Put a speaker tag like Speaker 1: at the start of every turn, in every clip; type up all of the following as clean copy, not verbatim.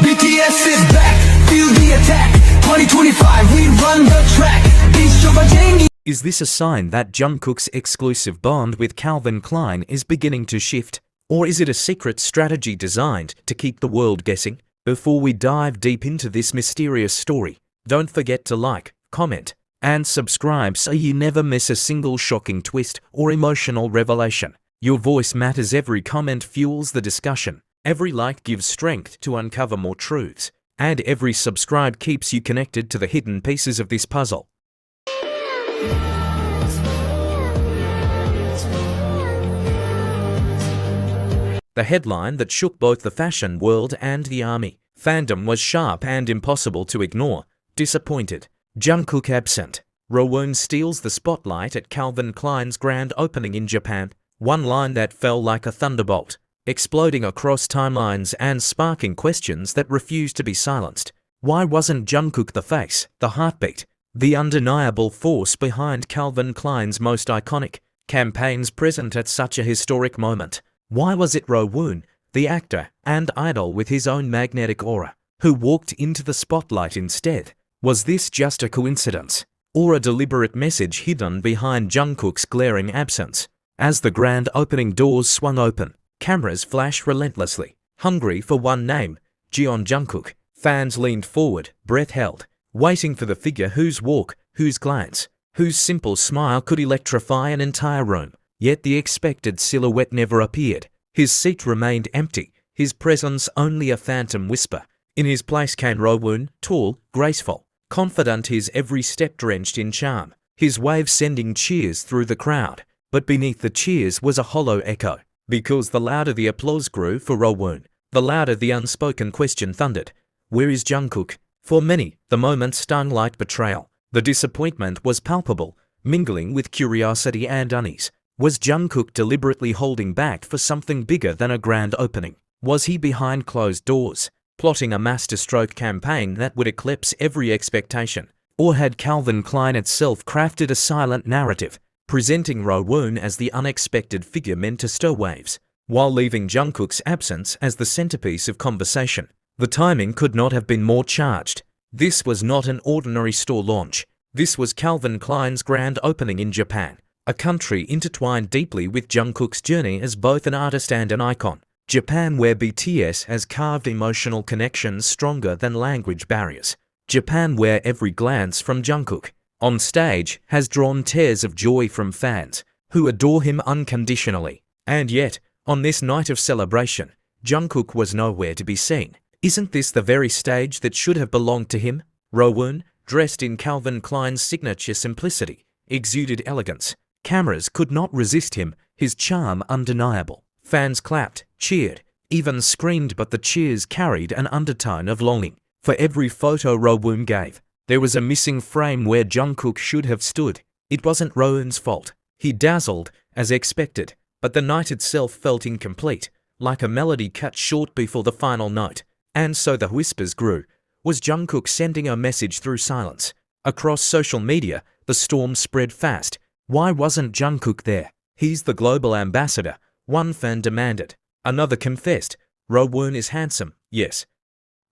Speaker 1: BTS is back, feel the attack. 2025, we run the track.
Speaker 2: Is this a sign that Jungkook's exclusive bond with Calvin Klein is beginning to shift? Or is it a secret strategy designed to keep the world guessing? Before we dive deep into this mysterious story, don't forget to like, comment, and subscribe so you never miss a single shocking twist or emotional revelation. Your voice matters. Every comment fuels the discussion. Every like gives strength to uncover more truths. And every subscribe keeps you connected to the hidden pieces of this puzzle. The headline that shook both the fashion world and the ARMY fandom was sharp and impossible to ignore. Disappointed. Jungkook absent. Rowoon steals the spotlight at Calvin Klein's grand opening in Japan. One line that fell like a thunderbolt, exploding across timelines and sparking questions that refused to be silenced. Why wasn't Jungkook the face, the heartbeat, the undeniable force behind Calvin Klein's most iconic campaigns present at such a historic moment? Why was it Rowoon, the actor and idol with his own magnetic aura, who walked into the spotlight instead? Was this just a coincidence, or a deliberate message hidden behind Jungkook's glaring absence? As the grand opening doors swung open, cameras flashed relentlessly, hungry for one name, Jungkook. Fans leaned forward, breath held, waiting for the figure whose walk, whose glance, whose simple smile could electrify an entire room. Yet the expected silhouette never appeared. His seat remained empty, his presence only a phantom whisper. In his place came Rowoon, tall, graceful, confident, his every step drenched in charm, his wave sending cheers through the crowd. But beneath the cheers was a hollow echo, because the louder the applause grew for Rowoon, the louder the unspoken question thundered. Where is Jungkook? For many, the moment stung like betrayal. The disappointment was palpable, mingling with curiosity and unease. Was Jungkook deliberately holding back for something bigger than a grand opening? Was he behind closed doors, plotting a masterstroke campaign that would eclipse every expectation? Or had Calvin Klein itself crafted a silent narrative, presenting Rowoon as the unexpected figure meant to stir waves, while leaving Jungkook's absence as the centerpiece of conversation? The timing could not have been more charged. This was not an ordinary store launch. This was Calvin Klein's grand opening in Japan, a country intertwined deeply with Jungkook's journey as both an artist and an icon. Japan, where BTS has carved emotional connections stronger than language barriers. Japan, where every glance from Jungkook on stage has drawn tears of joy from fans who adore him unconditionally. And yet, on this night of celebration, Jungkook was nowhere to be seen. Isn't this the very stage that should have belonged to him? Rowoon, dressed in Calvin Klein's signature simplicity, exuded elegance. Cameras could not resist him, his charm undeniable. Fans clapped, cheered, even screamed, but the cheers carried an undertone of longing. For every photo Rowoon gave, there was a missing frame where Jungkook should have stood. It wasn't Rowoon's fault. He dazzled, as expected, but the night itself felt incomplete, like a melody cut short before the final note. And so the whispers grew. Was Jungkook sending a message through silence? Across social media, the storm spread fast. Why wasn't Jungkook there? He's the global ambassador, one fan demanded. Another confessed. Rowoon is handsome, yes,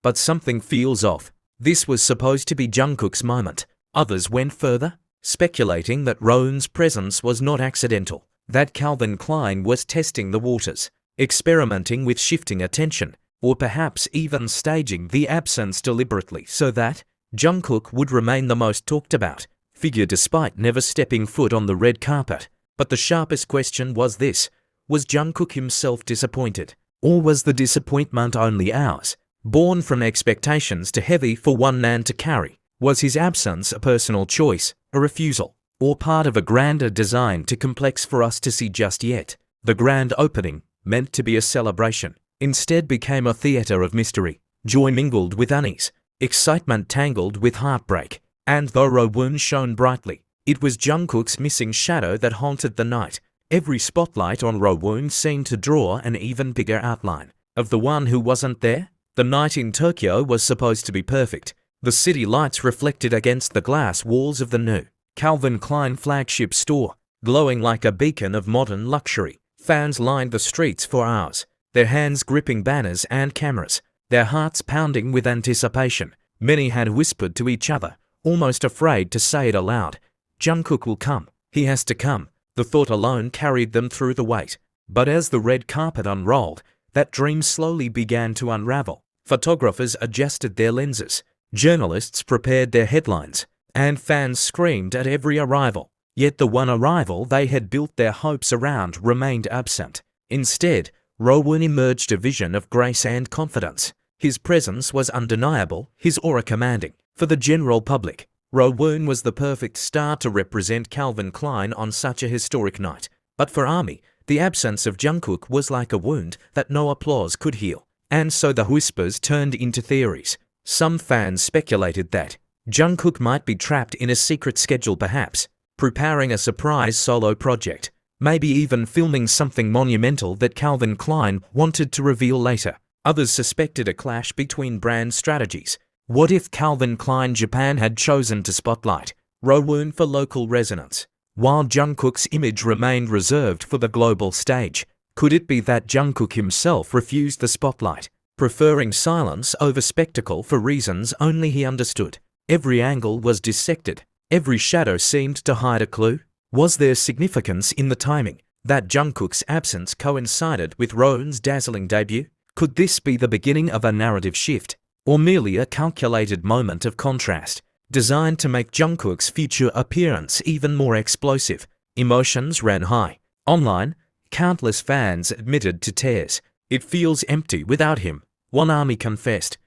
Speaker 2: but something feels off. This was supposed to be Jungkook's moment. Others went further, speculating that Rowoon's presence was not accidental, that Calvin Klein was testing the waters, experimenting with shifting attention, or perhaps even staging the absence deliberately so that Jungkook would remain the most talked about figure despite never stepping foot on the red carpet. But the sharpest question was this: was Jungkook himself disappointed? Or was the disappointment only ours, born from expectations too heavy for one man to carry? Was his absence a personal choice, a refusal, or part of a grander design too complex for us to see just yet? The grand opening, meant to be a celebration, instead became a theater of mystery. Joy mingled with unease, excitement tangled with heartbreak. And though Rowoon shone brightly, it was Jungkook's missing shadow that haunted the night. Every spotlight on Rowoon seemed to draw an even bigger outline of the one who wasn't there. The night in Tokyo was supposed to be perfect. The city lights reflected against the glass walls of the new Calvin Klein flagship store, glowing like a beacon of modern luxury. Fans lined the streets for hours, their hands gripping banners and cameras, their hearts pounding with anticipation. Many had whispered to each other, almost afraid to say it aloud, "Jungkook will come. He has to come." The thought alone carried them through the wait. But as the red carpet unrolled, that dream slowly began to unravel. Photographers adjusted their lenses, journalists prepared their headlines, and fans screamed at every arrival. Yet the one arrival they had built their hopes around remained absent. Instead, Rowoon emerged a vision of grace and confidence. His presence was undeniable, his aura commanding. For the general public, Rowoon was the perfect star to represent Calvin Klein on such a historic night. But for ARMY, the absence of Jungkook was like a wound that no applause could heal. And so the whispers turned into theories. Some fans speculated that Jungkook might be trapped in a secret schedule, perhaps preparing a surprise solo project, maybe even filming something monumental that Calvin Klein wanted to reveal later. Others suspected a clash between brand strategies. What if Calvin Klein Japan had chosen to spotlight Rowoon for local resonance, while Jungkook's image remained reserved for the global stage? Could it be that Jungkook himself refused the spotlight, preferring silence over spectacle for reasons only he understood? Every angle was dissected. Every shadow seemed to hide a clue. Was there significance in the timing, that Jungkook's absence coincided with Rowoon's dazzling debut? Could this be the beginning of a narrative shift, or merely a calculated moment of contrast, designed to make Jungkook's future appearance even more explosive? Emotions ran high. Online, countless fans admitted to tears. "It feels empty without him," one ARMY confessed,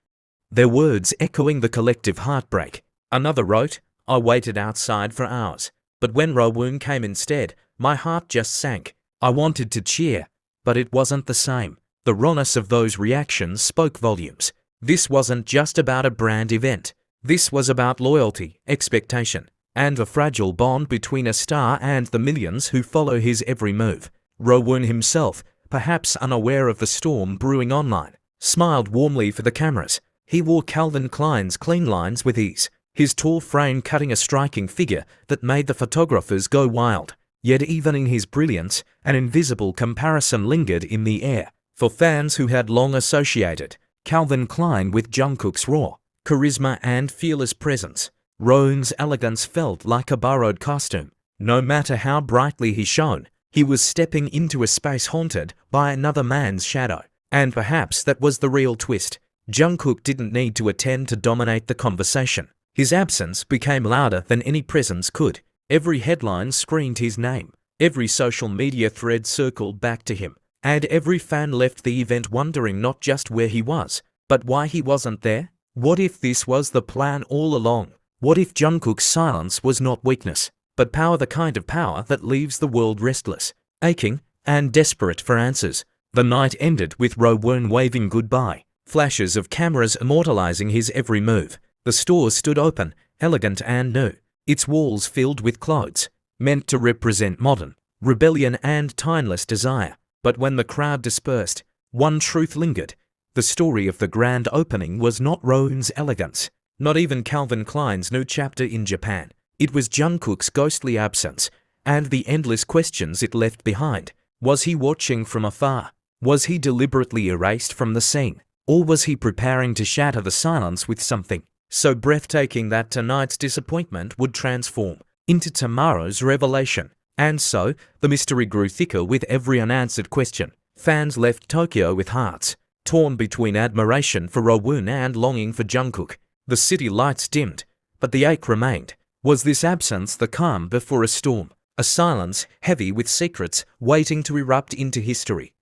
Speaker 2: their words echoing the collective heartbreak. Another wrote, "I waited outside for hours, but when Rowoon came instead, my heart just sank. I wanted to cheer, but it wasn't the same." The rawness of those reactions spoke volumes. This wasn't just about a brand event. This was about loyalty, expectation, and the fragile bond between a star and the millions who follow his every move. Rowoon himself, perhaps unaware of the storm brewing online, smiled warmly for the cameras. He wore Calvin Klein's clean lines with ease, his tall frame cutting a striking figure that made the photographers go wild. Yet even in his brilliance, an invisible comparison lingered in the air. For fans who had long associated Calvin Klein with Jungkook's raw charisma and fearless presence, Rowoon's elegance felt like a borrowed costume. No matter how brightly he shone, he was stepping into a space haunted by another man's shadow. And perhaps that was the real twist. Jungkook didn't need to attend to dominate the conversation. His absence became louder than any presence could. Every headline screamed his name. Every social media thread circled back to him. And every fan left the event wondering not just where he was, but why he wasn't there. What if this was the plan all along? What if Jungkook's silence was not weakness, but power, the kind of power that leaves the world restless, aching, and desperate for answers? The night ended with Rowoon waving goodbye, flashes of cameras immortalizing his every move. The store stood open, elegant and new, its walls filled with clothes, meant to represent modern rebellion and timeless desire. But when the crowd dispersed, one truth lingered. The story of the grand opening was not Rowoon's elegance, not even Calvin Klein's new chapter in Japan. It was Jungkook's ghostly absence, and the endless questions it left behind. Was he watching from afar? Was he deliberately erased from the scene? Or was he preparing to shatter the silence with something so breathtaking that tonight's disappointment would transform into tomorrow's revelation? And so, the mystery grew thicker with every unanswered question. Fans left Tokyo with hearts torn between admiration for Rowoon and longing for Jungkook. The city lights dimmed, but the ache remained. Was this absence the calm before a storm? A silence heavy with secrets waiting to erupt into history?